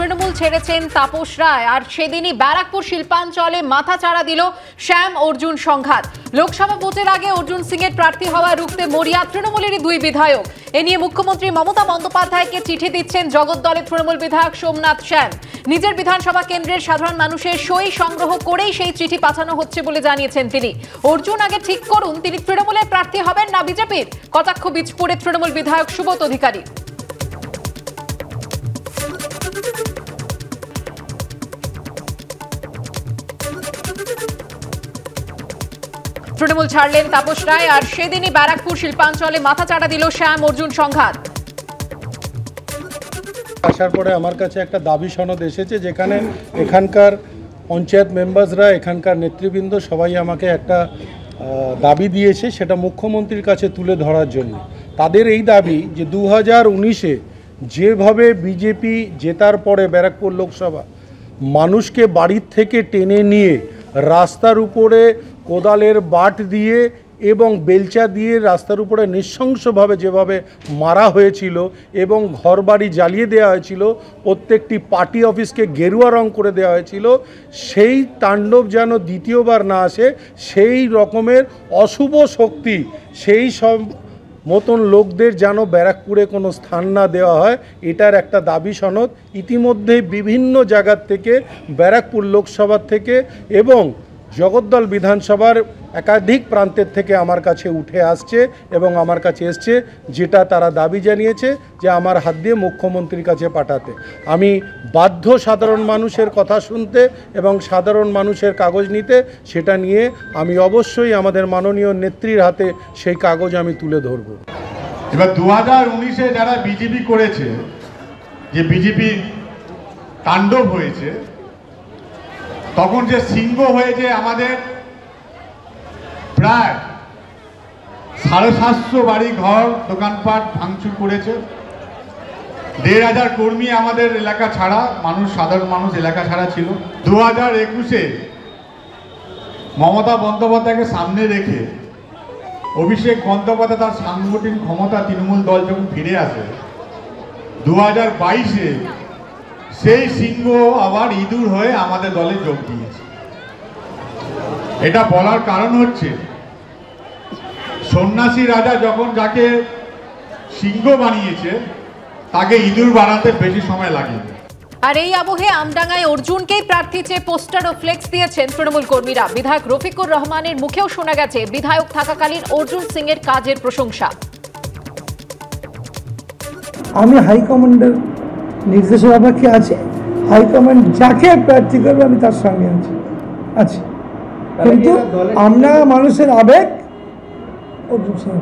তৃণমূল ছেড়েছেন তাপস রায়, আর সেদিনই ব্যারাকপুর শিল্পাঞ্চলে মাথাচাড়া দিল শ্যাম অর্জুন সংঘাত। লোকসভা ভোটের আগে অর্জুন সিং এর প্রার্থী হওয়া রুখতে মরিয়া তৃণমূলেরই দুই বিধায়ক। এ নিয়ে মুখ্যমন্ত্রী মমতা বন্দ্যোপাধ্যায়কে চিঠি দিচ্ছেন জগদ্দলের তৃণমূল বিধায়ক সোমনাথ শ্যাম। নিজের বিধানসভা কেন্দ্রের সাধারণ মানুষের সই সংগ্রহ করেই সেই চিঠি পাঠানো হচ্ছে বলে জানিয়েছেন তিনি। অর্জুন আগে ঠিক করুন তিনি তৃণমূলের প্রার্থী হবেন না বিজেপির, কটাক্ষ বীজপুরের তৃণমূল বিধায়ক সুব্রত অধিকারী। তৃণমূল ছাড়লেন তাপস রায়, আর সেদিনই ব্যারাকপুর শিল্পাঞ্চলে মাথাচাড়া দিল শ্যাম অর্জুন সংঘাত। আসার পরে আমার কাছে একটা দাবি সনদ এসেছে, যেখানে এখানকার পঞ্চায়েত মেম্বারসরা, এখানকার নেতৃবৃন্দ সবাই আমাকে একটা দাবি দিয়েছে, সেটা মুখ্যমন্ত্রীর কাছে তুলে ধরার জন্য। তাদের এই দাবি যে 2019-এ যেভাবে বিজেপি জেতার পরে ব্যারাকপুর লোকসভা মানুষকে বাড়ির থেকে টেনে নিয়ে রাস্তার উপরে কোদালের বাট দিয়ে এবং বেলচা দিয়ে রাস্তার উপরে নৃশংসভাবে যেভাবে মারা হয়েছিল এবং ঘরবাড়ি জ্বালিয়ে দেওয়া হয়েছিল, প্রত্যেকটি পার্টি অফিসকে গেরুয়া রং করে দেওয়া হয়েছিল, সেই তাণ্ডব যেন দ্বিতীয়বার না আসে, সেই রকমের অশুভ শক্তি, সেই সব মতন লোকদের যেন ব্যারাকপুরে কোনো স্থান না দেওয়া হয়, এটার একটা দাবি সনদ ইতিমধ্যেই বিভিন্ন জায়গার থেকে, ব্যারাকপুর লোকসভার থেকে এবং জগদ্দল বিধানসভার একাধিক প্রান্তের থেকে আমার কাছে উঠে আসছে এবং আমার কাছে এসছে, যেটা তারা দাবি জানিয়েছে যে আমার হাত দিয়ে মুখ্যমন্ত্রীর কাছে পাঠাতে। আমি বাধ্য সাধারণ মানুষের কথা শুনতে এবং সাধারণ মানুষের কাগজ নিতে। সেটা নিয়ে আমি অবশ্যই আমাদের মাননীয় নেত্রীর হাতে সেই কাগজ আমি তুলে ধরব। এবার 2019-এ যারা বিজেপি করেছে, যে বিজেপি তাণ্ডব হয়েছে, তখন যে সিংহ হয়েছে আমাদের প্রায় 750 বাড়ি ঘর দোকানপাট ভাঙচুর করেছে, 1500 কর্মী আমাদের এলাকা ছাড়া, সাধারণ মানুষ এলাকা ছাড়া ছিল। 2021-এ মমতা বন্দ্যোপাধ্যায়কে সামনে রেখে অভিষেক বন্দ্যোপাধ্যায় তার সাংগঠনিক ক্ষমতা তৃণমূল দল যখন ফিরে আসে, 2022-এ সেই সিংহ আবার ইঁদুর হয়ে আমাদের দলে যোগ দিয়েছে। এটা বলার কারণ হচ্ছে, সন্ন্যাসী রাজা যখন যাকে সিংহ বানিয়েছে, তাকে ইঁদুর বানাতে বেশি সময় লাগে। আর এই আবহে আমডাঙ্গায় অর্জুনকেই প্রার্থী চেয়ে পোস্টার ও ফ্লেক্স দিয়েছেন তৃণমূল কর্মীরা। বিধায়ক রফিকুর রহমানের মুখেও শোনা গেছে বিধায়ক থাকাকালীন অর্জুন সিং এর কাজের প্রশংসা। আমি হাইকমান্ডের নির্দেশের অপেক্ষা আছে, হাইকমান্ড যাকে প্রার্থী করবে আমি তার সঙ্গে আছি, কিন্তু আমরা মানুষের আবেগ অর্জুন সিং।